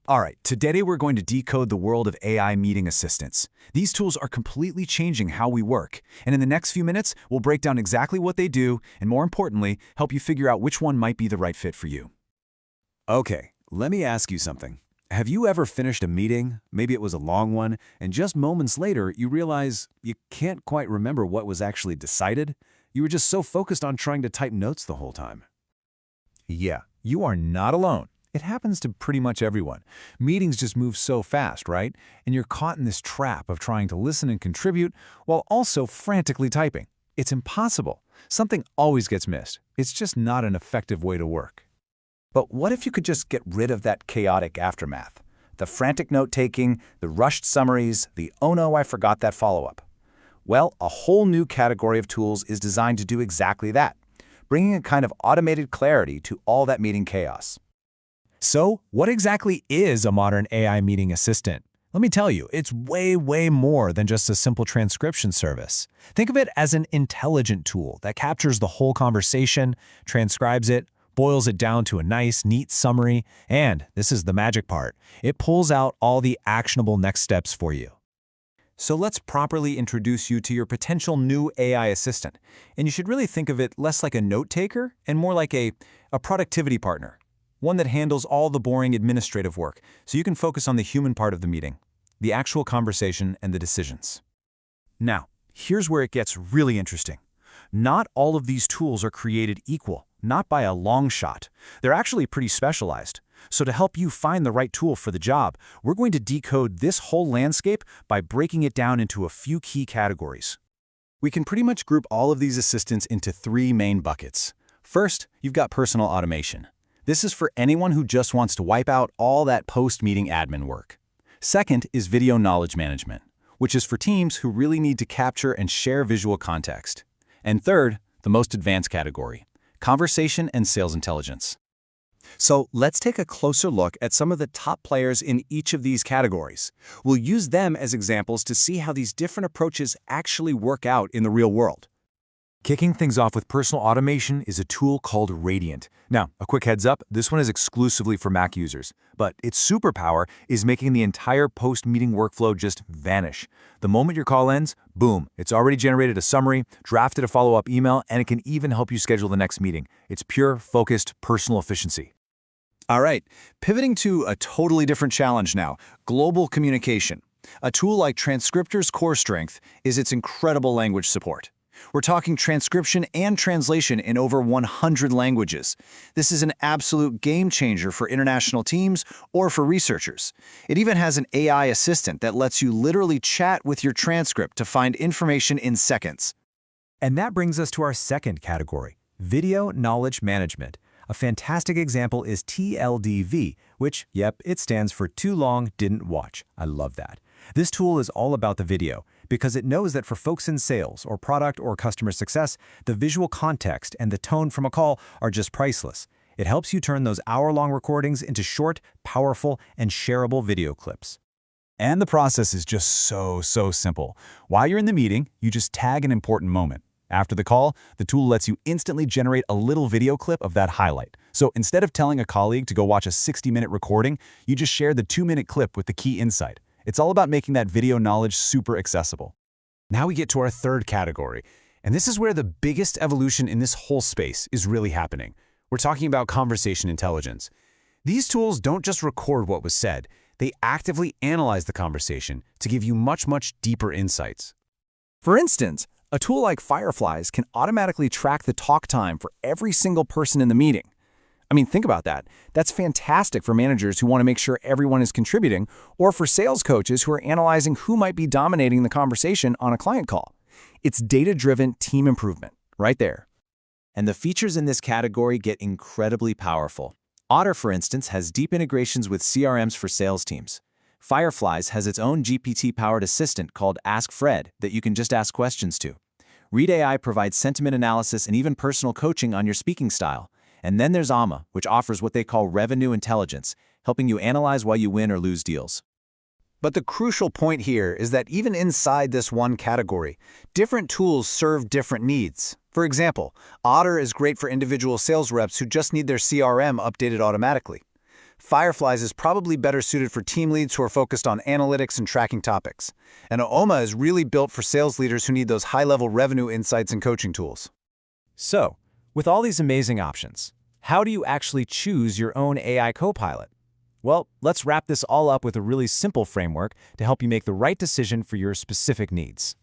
All right, today we're going to decode the world of AI meeting assistants. These tools are completely changing how we work, and in the next few minutes, we'll break down exactly what they do, and more importantly, help you figure out which one might be the right fit for you. Okay, let me ask you something. Have you ever finished a meeting, maybe it was a long one, and just moments later you realize you can't quite remember what was actually decided? You were just so focused on trying to type notes the whole time. Yeah, you are not alone. It happens to pretty much everyone. Meetings just move so fast, right? And you're caught in this trap of trying to listen and contribute while also frantically typing. It's impossible. Something always gets missed. It's just not an effective way to work. But what if you could just get rid of that chaotic aftermath? The frantic note-taking, the rushed summaries, the "oh no, I forgot that follow-up." Well, a whole new category of tools is designed to do exactly that, bringing a kind of automated clarity to all that meeting chaos. So, what exactly is a modern AI meeting assistant? Let me tell you, it's way more than just a simple transcription service. Think of it as an intelligent tool that captures the whole conversation, transcribes it, boils it down to a nice, neat summary, and, this is the magic part, it pulls out all the actionable next steps for you. So let's properly introduce you to your potential new AI assistant. And you should really think of it less like a note-taker and more like a productivity partner. One that handles all the boring administrative work, so you can focus on the human part of the meeting, the actual conversation and the decisions. Now, here's where it gets really interesting. Not all of these tools are created equal, not by a long shot. They're actually pretty specialized. So to help you find the right tool for the job, we're going to decode this whole landscape by breaking it down into a few key categories. We can pretty much group all of these assistants into three main buckets. First, you've got personal automation. This is for anyone who just wants to wipe out all that post-meeting admin work. Second is video knowledge management, which is for teams who really need to capture and share visual context. And third, the most advanced category, conversation and sales intelligence. So let's take a closer look at some of the top players in each of these categories. We'll use them as examples to see how these different approaches actually work out in the real world. Kicking things off with personal automation is a tool called Radiant. Now, a quick heads up, this one is exclusively for Mac users, but its superpower is making the entire post-meeting workflow just vanish. The moment your call ends, boom, it's already generated a summary, drafted a follow-up email, and it can even help you schedule the next meeting. It's pure, focused, personal efficiency. All right, pivoting to a totally different challenge now, global communication. A tool like Transcriptor's core strength is its incredible language support. We're talking transcription and translation in over 100 languages. This is an absolute game changer for international teams or for researchers. It even has an AI assistant that lets you literally chat with your transcript to find information in seconds. And that brings us to our second category, video knowledge management. A fantastic example is TLDV, which, yep, it stands for Too Long Didn't Watch. I love that. This tool is all about the video, because it knows that for folks in sales or product or customer success, the visual context and the tone from a call are just priceless. It helps you turn those hour-long recordings into short, powerful, and shareable video clips. And the process is just so simple. While you're in the meeting, you just tag an important moment. After the call, the tool lets you instantly generate a little video clip of that highlight. So instead of telling a colleague to go watch a 60-minute recording, you just share the 2-minute clip with the key insight. It's all about making that video knowledge super accessible. Now we get to our third category, and this is where the biggest evolution in this whole space is really happening. We're talking about conversation intelligence. These tools don't just record what was said, they actively analyze the conversation to give you much deeper insights. For instance, a tool like Fireflies can automatically track the talk time for every single person in the meeting. I mean, think about that. That's fantastic for managers who want to make sure everyone is contributing, or for sales coaches who are analyzing who might be dominating the conversation on a client call. It's data-driven team improvement, right there. And the features in this category get incredibly powerful. Otter, for instance, has deep integrations with CRMs for sales teams. Fireflies has its own GPT-powered assistant called Ask Fred that you can just ask questions to. Read AI provides sentiment analysis and even personal coaching on your speaking style. And then there's Amma, which offers what they call revenue intelligence, helping you analyze why you win or lose deals. But the crucial point here is that even inside this one category, different tools serve different needs. For example, Otter is great for individual sales reps who just need their CRM updated automatically. Fireflies is probably better suited for team leads who are focused on analytics and tracking topics. And Oma is really built for sales leaders who need those high-level revenue insights and coaching tools. So, with all these amazing options, how do you actually choose your own AI copilot? Well, let's wrap this all up with a really simple framework to help you make the right decision for your specific needs.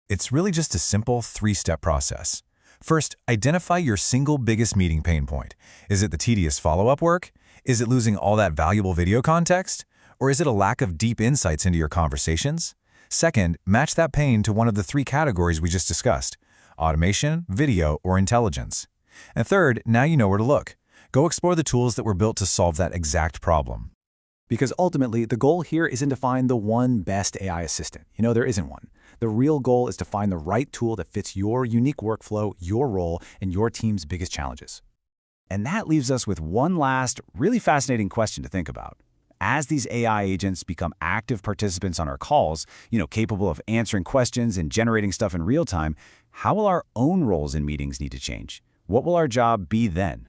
It's really just a simple three-step process. First, identify your single biggest meeting pain point. Is it the tedious follow-up work? Is it losing all that valuable video context? Or is it a lack of deep insights into your conversations? Second, match that pain to one of the three categories we just discussed: automation, video, or intelligence. And third, now you know where to look. Go explore the tools that were built to solve that exact problem. Because ultimately, the goal here isn't to find the one best AI assistant. There isn't one. The real goal is to find the right tool that fits your unique workflow, your role, and your team's biggest challenges. And that leaves us with one last, really fascinating question to think about. As these AI agents become active participants on our calls, capable of answering questions and generating stuff in real time, how will our own roles in meetings need to change? What will our job be then?